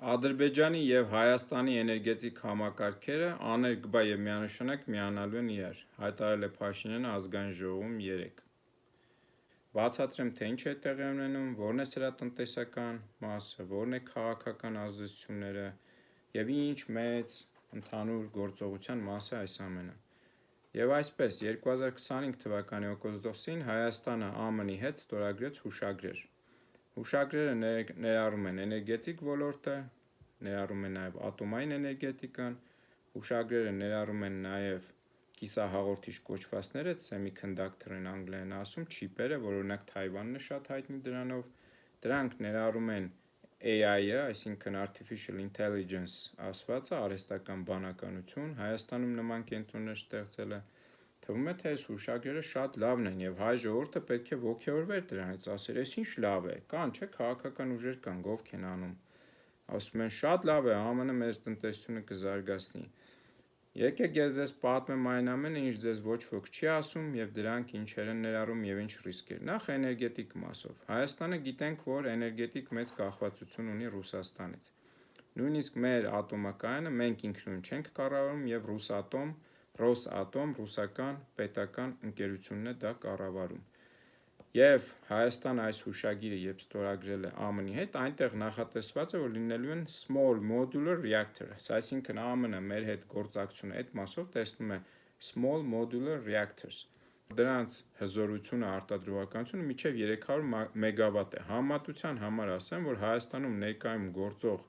Ադրբեջանի և Հայաստանի էներգետիկ համակարգերը աներկբա և միանշանակ միանալու են իրար, հայտարարել է Փաշինյանը ազգային ժողովում երեկ։ Բացատրեմ, թե ինչ է տեղի ունենում, որն է սրա տնտեսական մասը, որն է քաղաքական ազդեցությունները և ինչ մեծ ընդհանուր գործողության մաս է այս ամենը։ Եվ այսպես, 2025 թվականի օգոստոսին Հայաստանը ԱՄՆ-ի հետ ստորագրեց հուշագրեր։ Հուշագրերը ներառում են էներգետիկ ոլորտը, ներառում են նաև ատոմային էներգետիկան, հուշագրերը ներառում են նաև կիսահաղորդիչ կոչվածները, semiconductor են անգլերեն ասում, չիպերը, որ օրինակ Թայվանն է շատ հայտնի դրանով, դրանք ներառում են AI-ը, այսինքն Artificial Intelligence ասվածը, արհեստական բանականություն, Հայաստանում նման կենտրոններ ստեղծելը, թվում է, թե այս հուշագրերը շատ լավն են և հայ ժողովուրդը պետք է ոգևորվեր դրանից, ասեր, այս ինչ լավ է, կան չէ քաղաքական ուժեր կան, ովք են անում, ասում են շատ լավ է, ԱՄՆ-ը մեր տնտեսությունը կզարգացնի։ Եկեք ես ձեզ պատմեմ այն ամենը, ինչ ձեզ ոչ ոք չի ասում և դրանք ինչեր են ներառում և ինչ ռիսկեր։ Նախ էներգետիկ մասով։ Հայաստանը գիտենք, որ էներգետիկ մեծ կախվածություն ունի Ռուսաստանից։ Նույնիսկ մեր ատոմակայանը մենք ինքնուրույն չենք կառավարում և Ռոսատոմ, ռուսական պետական ընկերությունն է դա կառավարում։ Եվ Հայաստանը այս հուշագիրը երբ ստորագրել է ԱՄՆ-ի հետ, այնտեղ նախատեսված է, որ լինելու են small modular reactors, այսինքն ԱՄՆ-ը մեր հետ գործակցությունը այդ մասով տեսնում է small modular reactors։ Դրանց հզորությունը, արտադրողականությունը մինչև 300 մեգավատ է։ Համեմատության համար ասեմ, որ Հայաստանում ներկայում գործող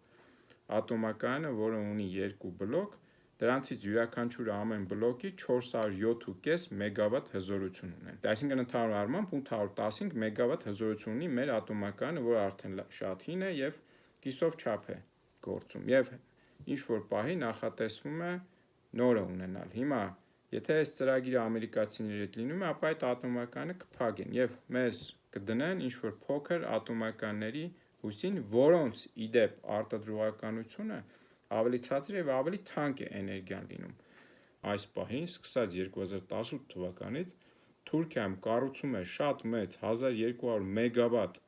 ատոմակայանը, որը ունի 2 բլոկ, դրանցից յուրաքանչյուրը ամեն բլոկի 407.5 մեգավատ հզորություն ունեն։ Այսինքն ընդհանուր առմամբ 815 մեգավատ հզորություն ունի մեր ատոմակայանը, որը արդեն շատ հին է և կիսով չափ է գործում և ինչ-որ պահի նախատեսվում է նորը ունենալ։ Հիմա, եթե այս ծրագիրը ամերիկացիների հետ լինում է, ապա այդ ատոմակայանը կփակեն և մեզ կդնեն ինչ-որ փոքր ատոմականների հույսին, որոնց ի դեպ արտադրողականությունը ավելի ցածր և ավելի թանկ է էներգիան լինում։ Այս պահին, սկսած 2018 թվականից, Թուրքիայում կառուցում է շատ մեծ 1200 մեգավատ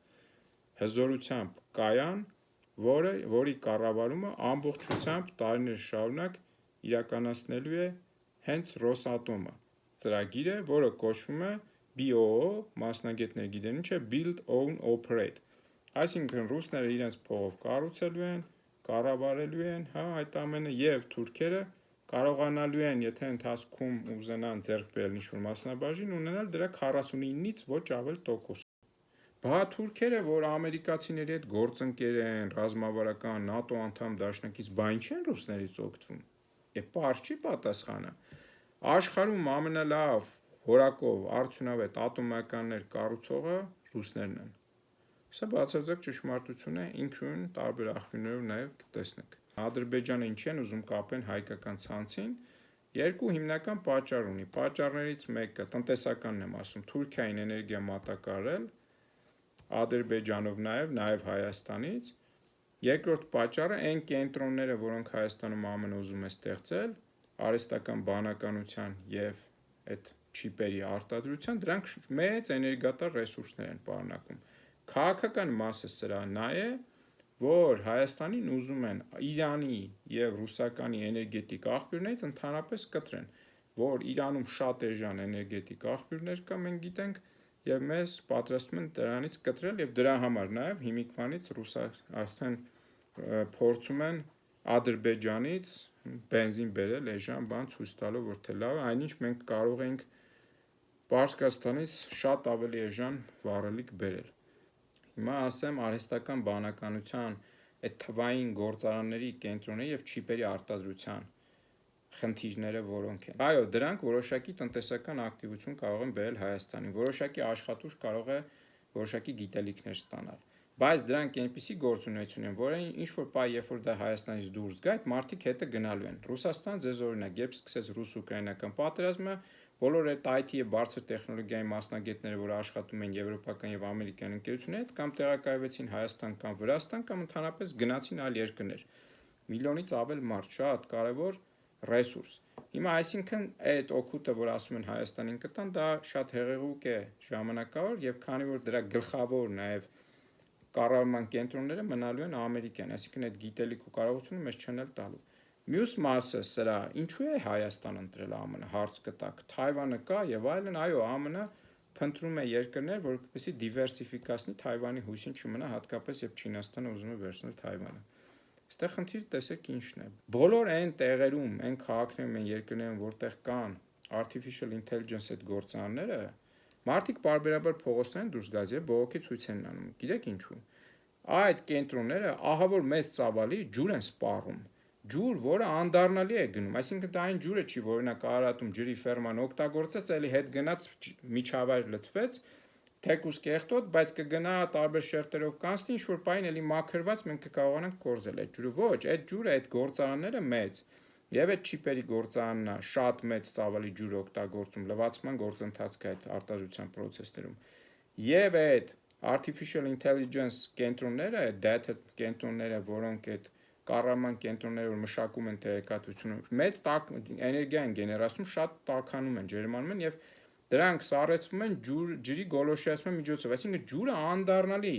հզորությամբ կայան, որի կառավարումը ամբողջությամբ տարիներ շարունակ իրականացնելու է հենց Ռոսատոմը։ Ծրագիրը, որը կոչվում է BOO, մասնագետները գիտեն ինչ է, Build Own Operate, այսինքն ռուսները իրենց փողով կառուցելու են, կառավարելու են, այդ ամենը և թուրքերը կարողանալու են, եթե ընթացքում ուզենան ձեռք բերել ինչ-որ մասնաբաժին, ունենալ դրա 49-ից ոչ ավել տոկոս։ Բա թուրքերը, որ ամերիկացիների հետ գործընկեր են, ռազմավարական ՆԱՏՕ անդամ դաշնակից, բա ինչի են ռուսներից օգտվում։ Պարզ չի պատասխանը։ Աշխարհում ամենալավ որակով արդյունավետ ատոմականներ կառուցողը ռուսներն են։ Սա բացարձակ ճշմարտություն է, ինքնուրույն տարբեր աղբյուրներով նաև կտեսնեք։ Ադրբեջանը ինչի են ուզում կապեն հայկական ցանցին, երկու հիմնական պատճառ ունի։ Պատճառներից մեկը տնտեսականն եմ ասում, Թուրքիային էներգիա մատակարարել, Ադրբեջանով նաև Հայաստանից։ Երկրորդ պատճառը այն կենտրոնները, որոնք Հայաստանում ԱՄՆ-ն ուզում է ստեղծել, արհեստական բանականության և այդ չիպերի արտադրության, դրանք մեծ էներգատար ռեսուրսներ են պարունակում։ Քաղաքական մասը սրա նա է, որ Հայաստանին ուզում են Իրանի և ռուսականի էներգետիկ աղբյուրներից ընդհանրապես կտրեն, որ Իրանում շատ էժան էներգետիկ աղբյուրներ կա, մենք գիտենք, և մեզ պատրաստվում են դրանից կտրել և դրա համար նաև հիմիկվանից արդեն փորձում են Ադրբեջանից բենզին բերել, էժան բան ցույց տալով, որ թե լավ է, այնինչ մենք կարող ենք Պարսկաստանից շատ ավելի էժան վառելիք բերել։ Հիմա ասեմ արհեստական բանականության այդ թվային գործարանների կենտրոնների և չիպերի արտադրության խնդիրները որոնք են։ Այո, դրանք որոշակի տնտեսական ակտիվություն կարող են բերել Հայաստանին, որոշակի աշխատուժ կարող է որոշակի գիտելիքներ ստանալ, բայց դրանք այնպիսի գործունեություն են, որ ինչ-որ պահ, երբ որ դա Հայաստանից դուրս գա, այդ մարդիկ հետը գնալու են։ Ռուսաստանը ձեզ օրինակ, երբ սկսեց ռուս-ուկրաինական պատերազմը, բոլոր այդ IT և բարձր տեխնոլոգիայի մասնագետները, որ աշխատում են եվրոպական և ամերիկյան ընկերությունների հետ, կամ տեղակայվեցին Հայաստան կամ Վրաստան, կամ ընդհանրապես գնացին այլ երկրներ։ Միլիոնից ավել մարդ, շատ կարևոր ռեսուրս։ Հիմա այսինքն այդ օգուտը, որ ասում են Հայաստանին կտան, դա շատ հեղեղուկ է ժամանակավոր և քանի որ դրա գլխավոր նաև կառավարման կենտրոնները մնալու են ամերիկյան, այսինքն այդ գիտելիք ու կարողությունը մեզ չեն էլ տալու։ Մյուս մասը սրա, ինչու է Հայաստան ընտրել ԱՄՆ, հարց կտակ, Թայվանը կա եւ այլն, այո, ԱՄՆ փնտրում է երկրներ, որպեսզի դիվերսիֆիկացնի Թայվանի հույսին չմնա, հատկապես երբ Չինաստանը ուզում է վերցնել Թայվանը։ Այստեղ խնդիրը տեսեք ինչն է։ Բոլոր այն տեղերում, այն քաղաքներում, այն երկրներում, որտեղ կան artificial intelligence այդ գործարանները, մարդիկ բարբերաբար փողոցներն դուրս գալիս եւ բողոքի ցույց են անում։ Գիտեք ինչու։ Այդ կենտրոնները ահա որ մեծ ծավալի ջուր են սպառում, ջուր, որը անդառնալի է գնում, այսինքն դա այն ջուրը չի, որ օրինակ Արարատում ջրի ֆերման օգտագործեց, էլի հետ գնաց միջավայր լցվեց, թեկուս կեղտոտ, բայց կգնա տարբեր շերտերով կանցնի, ինչ-որ պայն էլի մաքրված մենք կկարողանանք կորզել այդ ջուրը։ Ոչ, այդ ջուրը, այդ գործարանները մեծ, եւ այդ չիպերի գործարանն է շատ մեծ ծավալի ջուր օգտագործում լվացման գործընթացք այդ արտադրության process-ներում։ Եվ այդ artificial intelligence կենտրոնները, այդ data կենտրոնները, որոնք այդ կառավարման կենտրոնները որ մշակում են տեղեկատվությունը, մեծ էներգիա են գեներացնում, շատ տաքանում են, ջերմանում են եւ դրանք սառեցվում են ջրի գոլորշիացման միջոցով, այսինքն ջուրը անդառնալի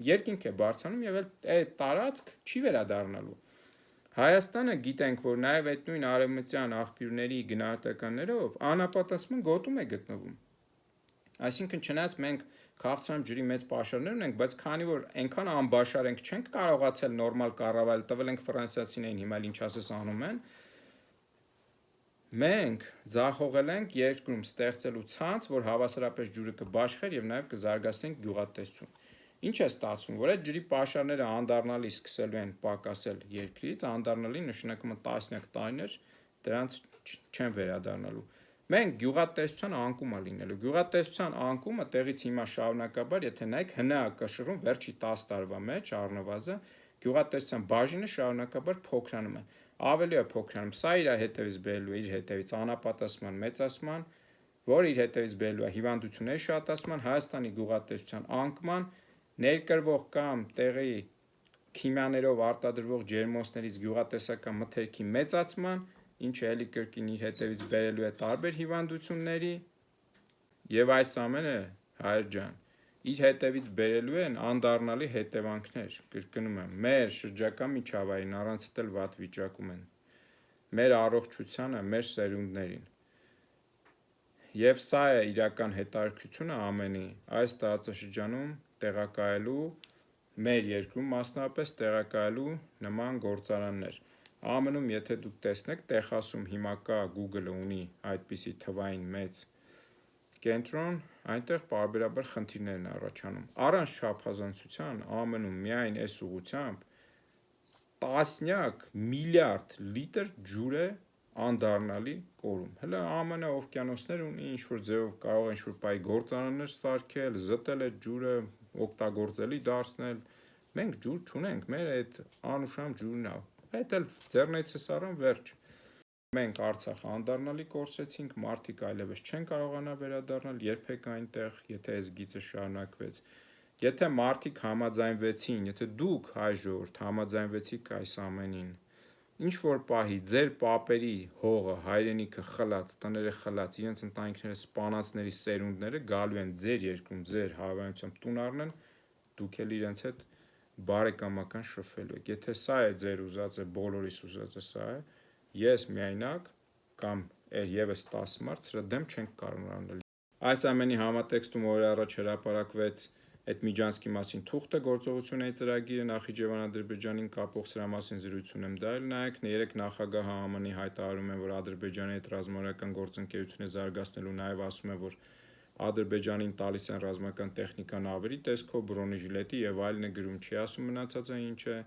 երկինք է բարձրանում եւ այդ տարածք չի վերադառնալու։ Հայաստանը գիտենք, որ նաեւ այդ նույն արևմտյան աղբյուրների գնահատականներով անապատասխան գոտում է գտնվում։ Այսինքն չնայած մենք քաղցրام ջրի մեծ պաշարներ ունենք, բայց քանի որ այնքան անբաշար ենք, չենք կարողացել նորմալ կառավարել, տվել ենք ֆրանսիացիներին, հիմա ինչ ասես անում են, մենք ձախողել ենք երկրում ստեղծելու ցանց, որ հավասարապես ջուրը կբաշխեր եւ նաեւ կզարգացնենք գյուղատնտեսություն։ Ինչ է ստացվում, որ այդ ջրի պաշարները անդառնալի սկսելու են պակասել երկրից, անդառնալի նշանակում է տասնյակ տարիներ դրանց չեն վերադառնալու։ Մենք գյուղատնտեսության անկում է լինելու։ Գյուղատնտեսության անկումը տեղից հիմա շարունակաբար, եթե նայեք հնա-կշռում վերջի 10 տարվա մեջ առնվազն գյուղատնտեսության բաժինը շարունակաբար փոքրանում է։ Ավելի է փոքրանում, սա իր հետևից բերելու է իր հետևից անապատասխան մեծացման, որը իր հետևից բերելու է հիվանդությունների շատացման, Հայաստանի գյուղատնտեսության անկման, ներկրվող կամ տեղի քիմիաներով արտադրվող ջերմոցներից գյուղատնտեսական մթերքի մեծացման, ինչը էլի կրկին իր հետևից բերելու է տարբեր հիվանդությունների եւ այս ամենը հայր ջան իր հետևից բերելու են անդառնալի հետևանքներ, կրկնում եմ, մեր շրջակա միջավայրին առանց էլ վատ վիճակում են, մեր առողջությանը, մեր սերունդներին։ Եվ սա է իրական հետաքրքրությունը ամենի այս տարածաշրջանում տեղակայելու մեր երկրում մասնավորապես տեղակայելու նման գործարաններ։ ԱՄՆ-ում եթե դուք տեսնեք, Տեխասում հիմա կա Google-ը ունի այդպիսի թվային մեծ կենտրոն, այնտեղ պարբերաբար խնդիրներ են առաջանում։ Առանց չափազանցության ԱՄՆ-ում միայն այս ուղղությամբ տասնյակ միլիարդ լիտր ջուր է անդառնալի կորում։ Հələ ԱՄՆ օվկիանոսներ ունի, ինչ-որ ձևով կարող է ինչ-որ բայ գործարաններ սարքել, զտել այդ ջուրը, օգտագործելի դարձնել։ Մենք ջուր չունենք, մեր այդ անուշահամ ջուրն է։ Այդ էլ ձեռնեցս առան վերջ։ Մենք Արցախ անդառնալի կորցրեցինք, մարդիկ այլևս չեն կարողանա վերադառնալ երբեք այնտեղ, եթե այս գիծը շարունակվեց։ Եթե մարդիկ համաձայնվեցին, եթե դուք հայ ժողովուրդ համաձայնվեցիք այս ամենին, ինչ որ պահի ձեր պապերի հողը, հայրենիքը խլած, տները խլած, իրենց ընտանիքները սպանածների սերունդները գալու են ձեր երկրում, ձեր հավանությամբ տուն առնեն, դուք էլ իրենց հետ բարեկամական շփվելու եք։ Եթե սա է ձեր ուզածը, բոլորիս ուզածը սա է, ես միայնակ կամ եւս 10 մարդ սրա դեմ չենք կարող անել։ Այս ամենի համատեքստում օր առաջ հրապարակվեց այդ Միջանցքի մասին թուղթը գործողությունների ծրագիրը Նախիջևան-Ադրբեջանին կապող սրա մասին զրույցում եմ դարել, նայեք, երեք նախագահը ԱՄՆ-ի հայտարարում են, որ Ադրբեջանի հետ ռազմավարական գործընկերություն է զարգացնելու, նաև ասում է, որ Ադրբեջանին տալիս են ռազմական տեխնիկան ավերի տեսքով, բրոնեժիլետի եւ այլն է գրում, չի ասում մնացածը ինչ է,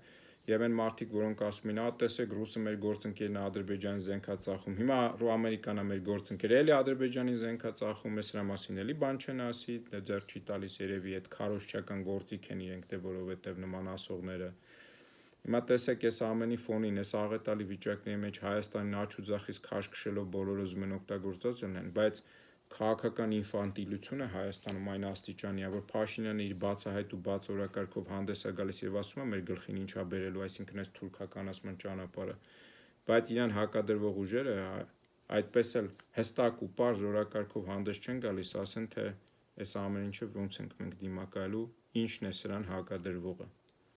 եւ այն մարդիկ, որոնք ասում են, տեսեք, ռուսը մեր գործընկերն է Ադրբեջանի զենքածախում, հիմա Ամերիկան է մեր գործընկերը, էլի Ադրբեջանի զենքածախում է, սրա մասին էլի բան չեն ասի, դե ձեռ չի տալիս երևի այդ քարոզչական գործիք են իրենք, դե որովհետեւ նման ասողները։ Հիմա տեսեք, այս ամենի ֆոնին, այս աղետալի վիճակների մեջ Հայաստանին աչ ու ձախից քաշ քշելով բոլորը ուզում են օգտագործած լինեն, բայց քաղաքական ինֆանտիլությունը Հայաստանում այն աստիճանի է, որ Փաշինյանը իր բացահայտ ու բաց օրակարգով հանդես է գալիս եւ ասում է մեր գլխին ինչա բերելու, այսինքն այս թուրքականացման ճանապարհը, բայց իրան հակադրվող ուժերը այդպես էլ հստակ ու պարզ օրակարգով հանդես չեն գալիս, ասեն թե այս ամեն ինչը ոնց ենք մենք դիմակայելու, ինչն է սրան հակադրվողը։